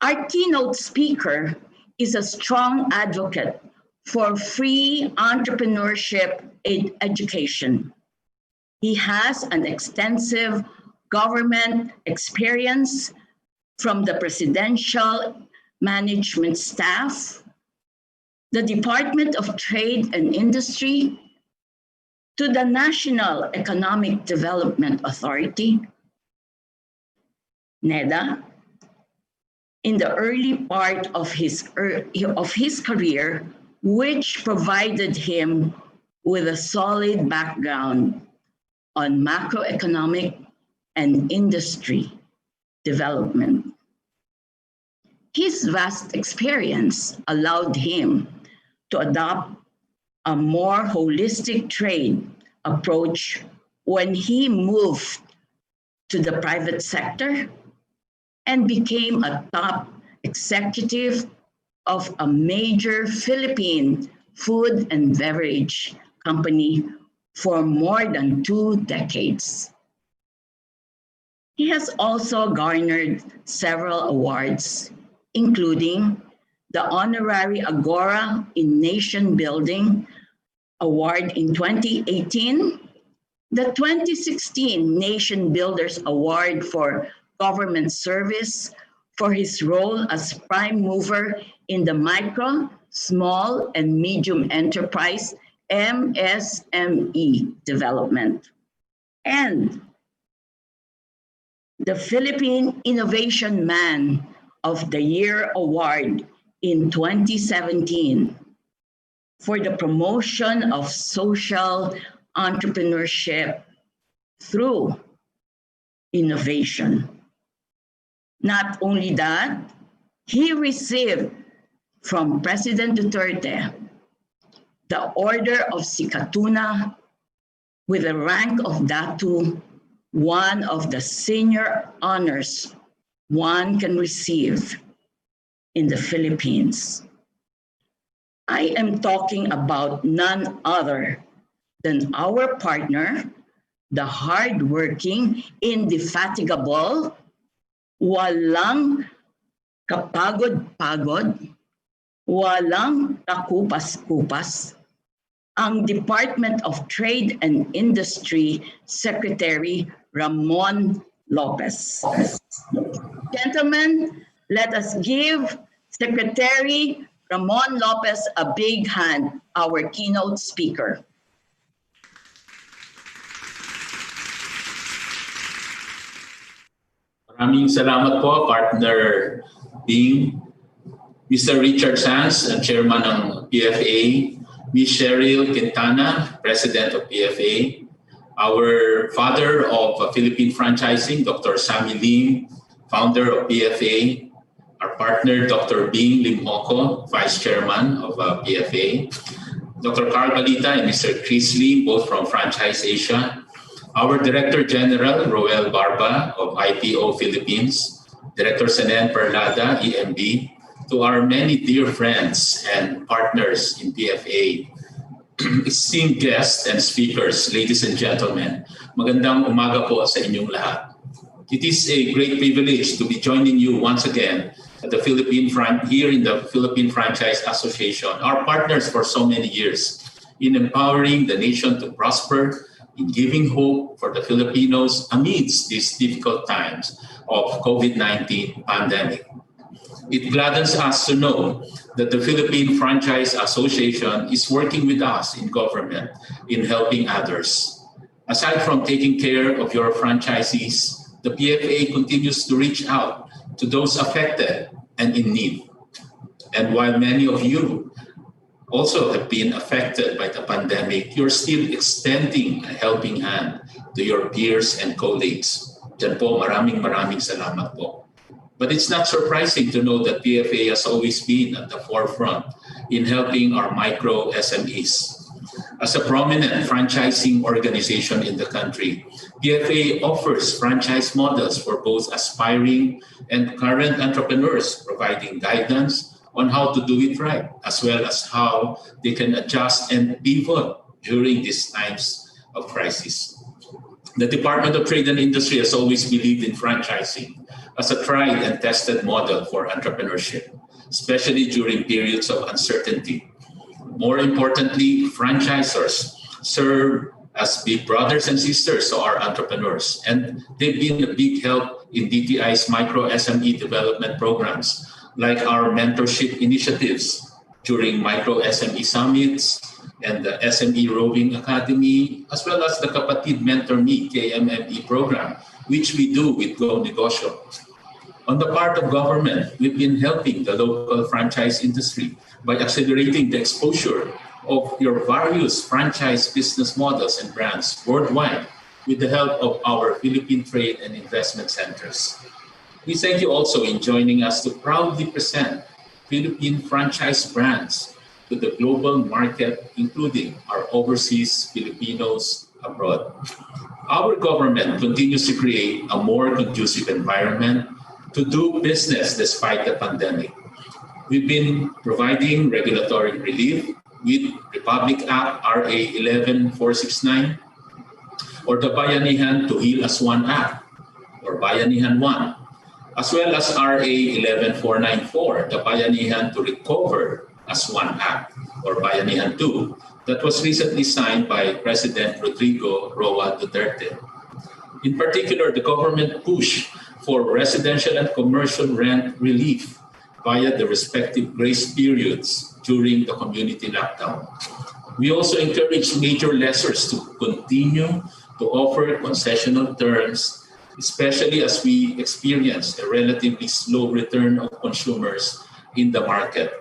Our keynote speaker is a strong advocate for free entrepreneurship education. He has an extensive government experience from the presidential management staff, the Department of Trade and Industry, to the National Economic Development Authority, NEDA, in the early part of his career, which provided him with a solid background on macroeconomic and industry development. His vast experience allowed him to adopt a more holistic trade approach when he moved to the private sector and became a top executive of a major Philippine food and beverage company for more than 2 decades. He has also garnered several awards, including the Honorary Agora in Nation Building Award in 2018, the 2016 Nation Builders Award for Government Service for his role as prime mover in the micro, small, and medium enterprise MSME development, and the Philippine Innovation Man of the Year Award in 2017 for the promotion of social entrepreneurship through innovation. Not only that, he received from President Duterte the Order of Sikatuna with the rank of Datu, one of the senior honors one can receive in the Philippines. I am talking about none other than our partner, the hardworking, indefatigable, walang kapagod-pagod, walang kakupas-kupas, ang Department of Trade and Industry Secretary Ramon Lopez. Gentlemen, let us give Secretary Ramon Lopez a big hand, our keynote speaker. Maraming salamat po, Partner Bing, Mr. Richard Sanz, Chairman ng PFA, Ms. Cheryl Quintana, President of PFA, our father of Philippine franchising, Dr. Sammy Lim, founder of PFA, our partner, Dr. Bing Lim Hoko, Vice Chairman of PFA, Dr. Carl Balita and Mr. Chris Lim, both from Franchise Asia, our Director General, Roel Barba of IPO Philippines, Director Senen Perlada, EMB, to our many dear friends and partners in PFA, esteemed guests and speakers, ladies and gentlemen, magandang umaga po sa inyong lahat. It is a great privilege to be joining you once again at the here in the Philippine Franchise Association, our partners for so many years, in empowering the nation to prosper, in giving hope for the Filipinos amidst these difficult times of COVID-19 pandemic. It gladdens us to know that the Philippine Franchise Association is working with us in government in helping others. Aside from taking care of your franchisees, the PFA continues to reach out to those affected and in need. And while many of you also have been affected by the pandemic, you're still extending a helping hand to your peers and colleagues. Diyan po, maraming salamat po. But it's not surprising to know that PFA has always been at the forefront in helping our micro SMEs. As a prominent franchising organization in the country, PFA offers franchise models for both aspiring and current entrepreneurs, providing guidance on how to do it right, as well as how they can adjust and pivot during these times of crisis. The Department of Trade and Industry has always believed in franchising as a tried and tested model for entrepreneurship, especially during periods of uncertainty. More importantly, franchisors serve as big brothers and sisters to our entrepreneurs, and they've been a big help in DTI's micro SME development programs, like our mentorship initiatives during micro SME summits and the SME Roving Academy, as well as the Kapatid Mentor Me KMME program, which we do with Go Negosyo. On the part of government, we've been helping the local franchise industry by accelerating the exposure of your various franchise business models and brands worldwide with the help of our Philippine Trade and Investment Centers. We thank you also in joining us to proudly present Philippine franchise brands to the global market, including our overseas Filipinos abroad. Our government continues to create a more conducive environment to do business despite the pandemic. We've been providing regulatory relief with Republic Act RA 11469 or the Bayanihan to Heal as One Act or Bayanihan 1, as well as RA 11494, the Bayanihan to Recover as One Act or Bayanihan 2, that was recently signed by President Rodrigo Roa Duterte. In particular, the government pushed for residential and commercial rent relief via the respective grace periods during the community lockdown. We also encourage major lessors to continue to offer concessional terms, especially as we experience a relatively slow return of consumers in the market.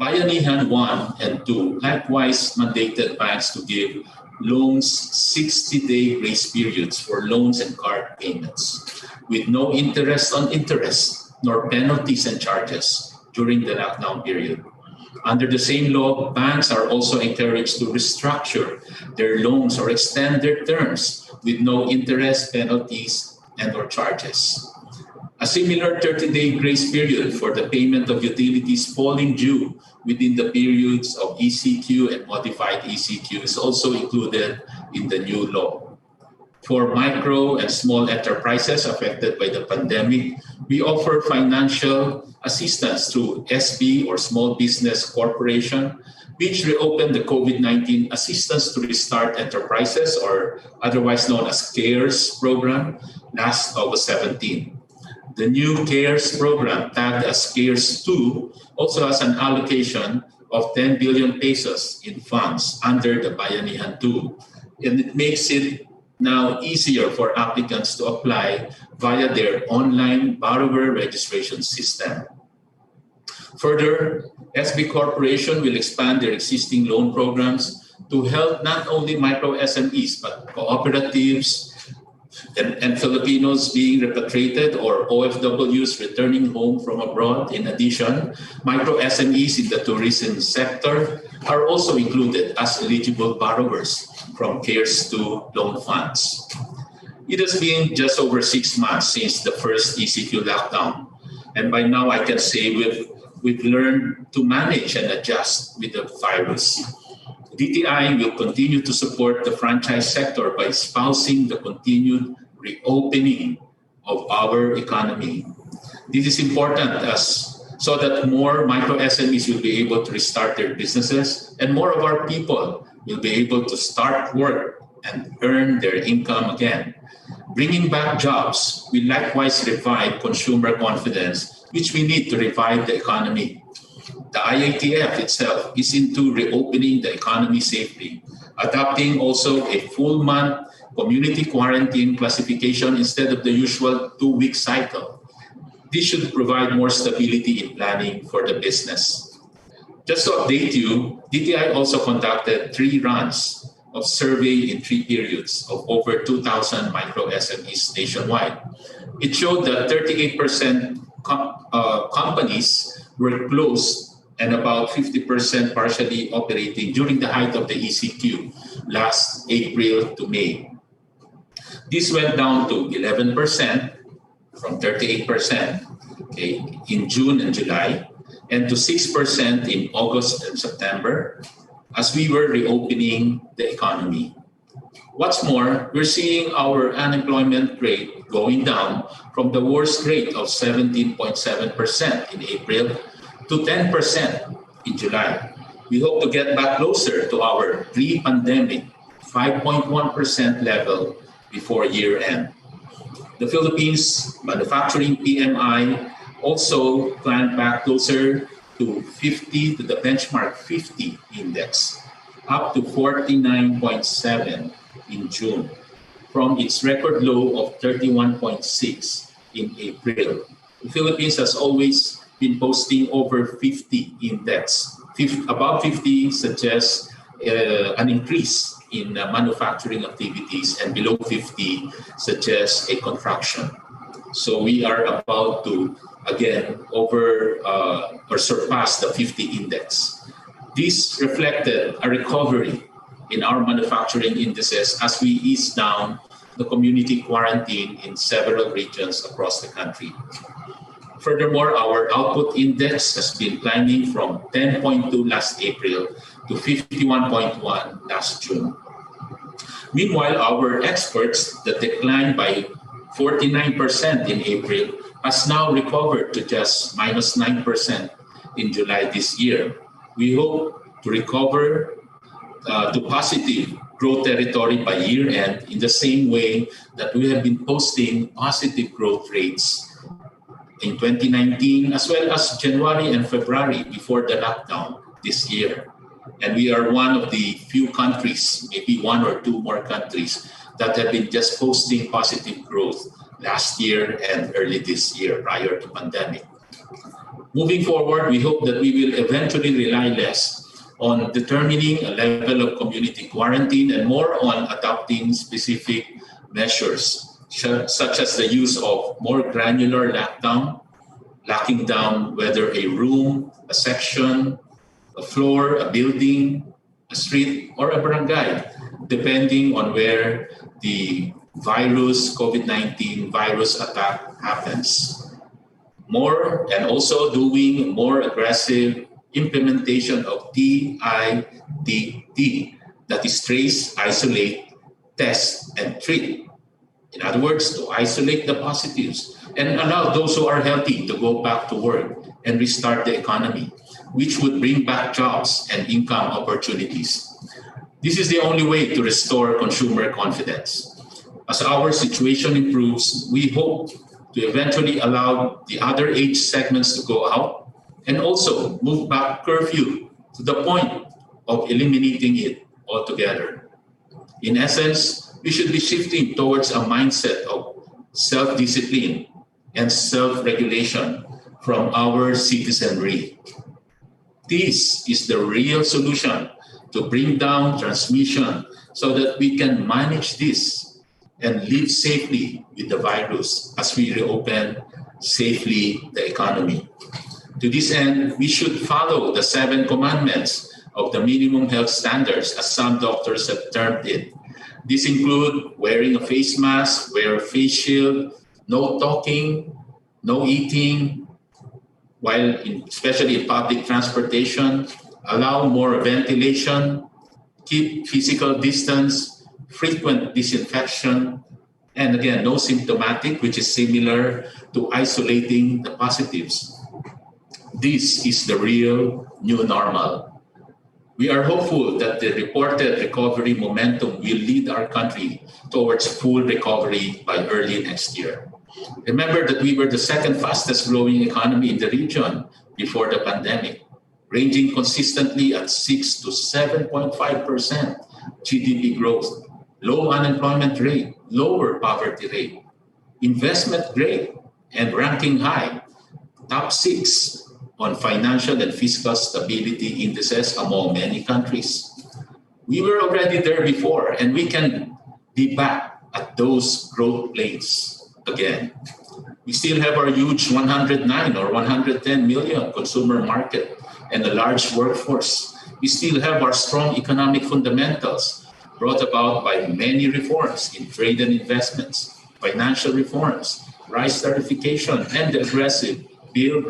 Bayanihan 1 and 2 likewise mandated banks to give loans 60-day grace periods for loans and card payments with no interest on interest nor penalties and charges during the lockdown period. Under the same law, banks are also encouraged to restructure their loans or extend their terms with no interest, penalties, and or charges. A similar 30-day grace period for the payment of utilities falling due within the periods of ECQ and modified ECQ is also included in the new law. For micro and small enterprises affected by the pandemic, we offer financial assistance through SB or Small Business Corporation, which reopened the COVID-19 Assistance to Restart Enterprises, or otherwise known as CARES program, last August 17. The new CARES program, tagged as CARES 2, also has an allocation of 10 billion pesos in funds under the Bayanihan 2, and it makes it now easier for applicants to apply via their online borrower registration system. Further, SB Corporation will expand their existing loan programs to help not only micro SMEs, but cooperatives and Filipinos being repatriated or OFWs returning home from abroad. In addition, micro SMEs in the tourism sector are also included as eligible borrowers from CARES 2 loan funds. It has been just over 6 months since the first ECQ lockdown, and by now I can say we've learned to manage and adjust with the virus. DTI will continue to support the franchise sector by espousing the continued reopening of our economy. This is important so that more micro SMEs will be able to restart their businesses and more of our people will be able to start work and earn their income again. Bringing back jobs will likewise revive consumer confidence, which we need to revive the economy. The IATF itself is into reopening the economy safely, adopting also a full month community quarantine classification instead of the usual 2-week cycle. This should provide more stability in planning for the business. Just to update you, DTI also conducted 3 runs of survey in 3 periods of over 2,000 micro SMEs nationwide. It showed that 38% companies were closed and about 50% partially operating during the height of the ECQ last April to May. This went down to 11% from 38% in June and July, and to 6% in August and September as we were reopening the economy. What's more, we're seeing our unemployment rate going down from the worst rate of 17.7% in April to 10% in July. We hope to get back closer to our pre-pandemic 5.1% level before year end. The Philippines manufacturing PMI also climbed back closer to 50, to the benchmark 50 index, up to 49.7 in June, from its record low of 31.6 in April. The Philippines has always been posting over 50 index. Above 50 suggests an increase in manufacturing activities, and below 50 suggests a contraction. So we are about to again over or surpass the 50 index. This reflected a recovery in our manufacturing indices as we ease down the community quarantine in several regions across the country. Furthermore, our output index has been climbing from 10.2 last April to 51.1 last June. Meanwhile, our exports that declined by 49% in April has now recovered to just minus 9% in July this year. We hope to recover to positive growth territory by year end in the same way that we have been posting positive growth rates in 2019 as well as January and February before the lockdown this year. And we are one of the few countries, maybe one or two more countries, that have been just posting positive growth last year and early this year prior to pandemic. Moving forward, we hope that we will eventually rely less on determining a level of community quarantine and more on adopting specific measures, such as the use of more granular locking down whether a room, a section, a floor, a building, a street, or a barangay, depending on where the COVID-19 virus attack happens. More, and also doing more aggressive implementation of TITT, that is trace, isolate, test, and treat. In other words, to isolate the positives and allow those who are healthy to go back to work and restart the economy, which would bring back jobs and income opportunities. This is the only way to restore consumer confidence. As our situation improves, we hope to eventually allow the other age segments to go out and also move back curfew to the point of eliminating it altogether. In essence, we should be shifting towards a mindset of self-discipline and self-regulation from our citizenry. This is the real solution to bring down transmission so that we can manage this and live safely with the virus as we reopen safely the economy. To this end, we should follow the 7 commandments of the minimum health standards, as some doctors have termed it. These include wearing a face mask, wear a face shield, no talking, no eating, especially in public transportation, allow more ventilation, keep physical distance, frequent disinfection, and again, no symptomatic, which is similar to isolating the positives. This is the real new normal. We are hopeful that the reported recovery momentum will lead our country towards full recovery by early next year. Remember that we were the second fastest growing economy in the region before the pandemic, ranging consistently at 6 to 7.5% GDP growth, low unemployment rate, lower poverty rate, investment grade, and ranking high, top 6 on financial and fiscal stability indices among many countries. We were already there before, and we can be back at those growth planes again. We still have our huge 109 or 110 million consumer market and a large workforce. We still have our strong economic fundamentals brought about by many reforms in trade and investments, financial reforms, rice tariffication, and the aggressive bill,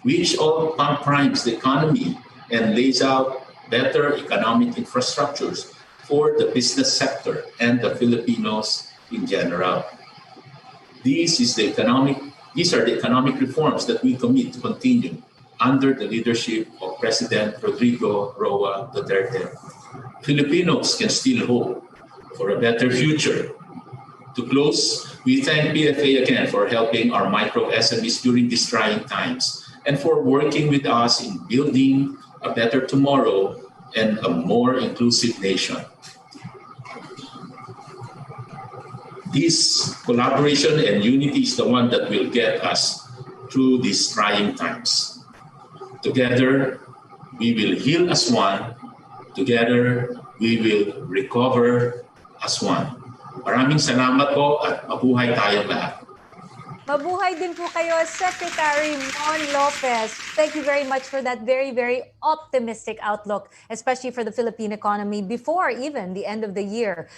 which all primes the economy and lays out better economic infrastructures for the business sector and the Filipinos in general. These are the economic reforms that we commit to continue under the leadership of President Rodrigo Roa Duterte. Filipinos can still hope for a better future. To close, we thank PFA again for helping our micro SMEs during these trying times and for working with us in building a better tomorrow and a more inclusive nation. This collaboration and unity is the one that will get us through these trying times. Together, we will heal as one. Together, we will recover as one. Maraming salamat po at mabuhay tayong lahat. Mabuhay din po kayo, Secretary Mon Lopez. Thank you very much for that very, very optimistic outlook, especially for the Philippine economy before even the end of the year.